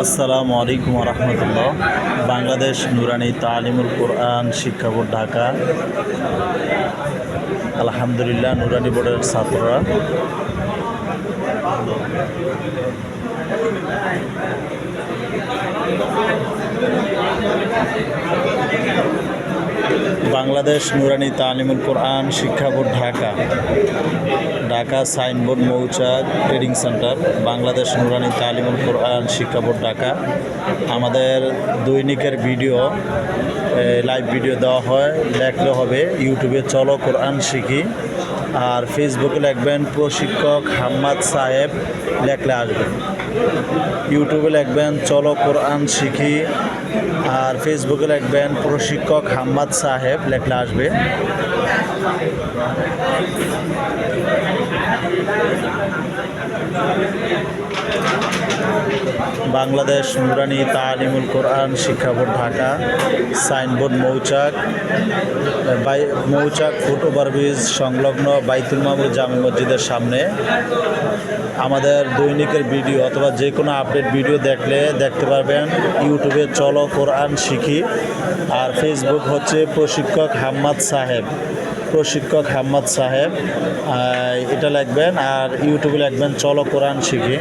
আসসালামু আলাইকুম রহমতুল্লাহ। বাংলাদেশ নুরানি তালিমুল কোরআন শিক্ষা বোর্ড ঢাকা। আলহামদুলিল্লাহ, নুরানি বোর্ডের ছাত্ররা বাংলাদেশ নুরানি তালিমুল কোরআন শিক্ষা বোর্ড ঢাকা, ঢাকা সাইনবোর্ড মৌচাক ট্রেডিং সেন্টার, বাংলাদেশ নুরানি তালিমুল কোরআন শিক্ষা বোর্ড ঢাকা। আমাদের দৈনিকের ভিডিও, লাইভ ভিডিও দেওয়া হয়। লেখলে হবে ইউটিউবে চলো কোরআন শিখি, আর ফেসবুকে লিখবেন প্রশিক্ষক হাম্মাদ সাহেব, লেখলে আসবেন। ইউটিউবে লিখবেন চলো কোরআন শিখি, আর ফেসবুকে লিখবেন প্রশিক্ষক হাম্মাদ সাহেব, লেখলে আসবে। বাংলাদেশ নুরানি তালিমুল কোরআন শিক্ষা বোর্ড ঢাকা, সাইনবোর্ড মৌচাক ফুট ওভারব্রিজ সংলগ্ন বাইতুল মামুর জামে মসজিদের সামনে। আমাদের দৈনিকের ভিডিও অথবা যে কোনো আপডেট ভিডিও দেখতে পারবেন ইউটিউবে চলো কোরআন শিখি, আর ফেসবুক হচ্ছে প্রশিক্ষক হাম্মাদ সাহেব, এটা লিখবেন। আর ইউটিউবে লিখবেন চলো কোরআন শিখি।